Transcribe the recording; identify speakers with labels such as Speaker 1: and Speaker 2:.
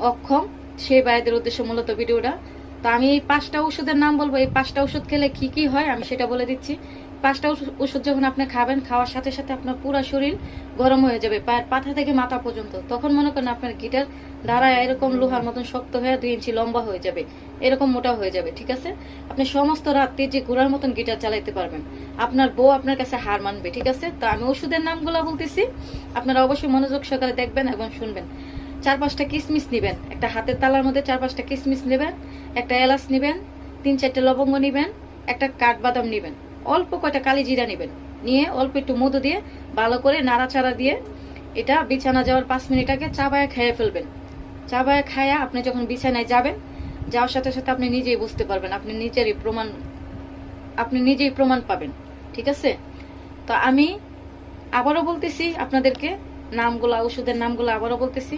Speaker 1: অক্ষম সেই ভাইদের উদ্দেশ্যে মূলত ভিডিওটা। তো আমি এই 5টা ওষুধের নাম বলবো, এই 5টা ওষুধ খেলে কি কি হয় আমি সেটা বলে দিচ্ছি। 5টা ওষুধ যখন আপনি খাবেন, খাওয়ার সাথে সাথে আপনার পুরো শরীর গরম হয়ে যাবে, পায়ের পাতা থেকে মাথা পর্যন্ত। তখন মনে করেন আপনার গিটার দ্বারা এরকম লোহার মতন শক্ত হয়ে 2 ইঞ্চি লম্বা হয়ে যাবে, এরকম মোটা হয়ে যাবে। ঠিক আছে, আপনি সমস্ত রাত্রি যে ঘোড়ার মতন গিটার চালাইতে পারবেন, আপনার বউ আপনার কাছে হার মানবে। ঠিক আছে, তো আমি ওষুধের নামগুলো বলতেছি, আপনারা অবশ্যই মনোযোগ সহকারে দেখবেন এবং শুনবেন। 4-5টা কিশমিশ নিবেন, একটা হাতের তালার মধ্যে 4-5টা কিশমিশ নেবেন, একটা এলাচ নিবেন, 3-4টে লবঙ্গ নিবেন, একটা কাঠবাদাম নিবেন, অল্প কয়টা কালি জিরা নিবেন, নিয়ে অল্প একটু মধু দিয়ে ভালো করে নাড়াচাড়া দিয়ে এটা বিছানা যাওয়ার 5 মিনিট আগে চাবায় খেয়ে ফেলবেন। চাবায় খায়া আপনি যখন বিছানায় যাবেন, যাওয়ার সাথে সাথে আপনি নিজেই বুঝতে পারবেন, আপনি নিজেই প্রমাণ পাবেন। ঠিক আছে, তো আমি আবারও বলতেছি আপনাদেরকে নামগুলা, ওষুধের নামগুলো আবারও বলতেছি।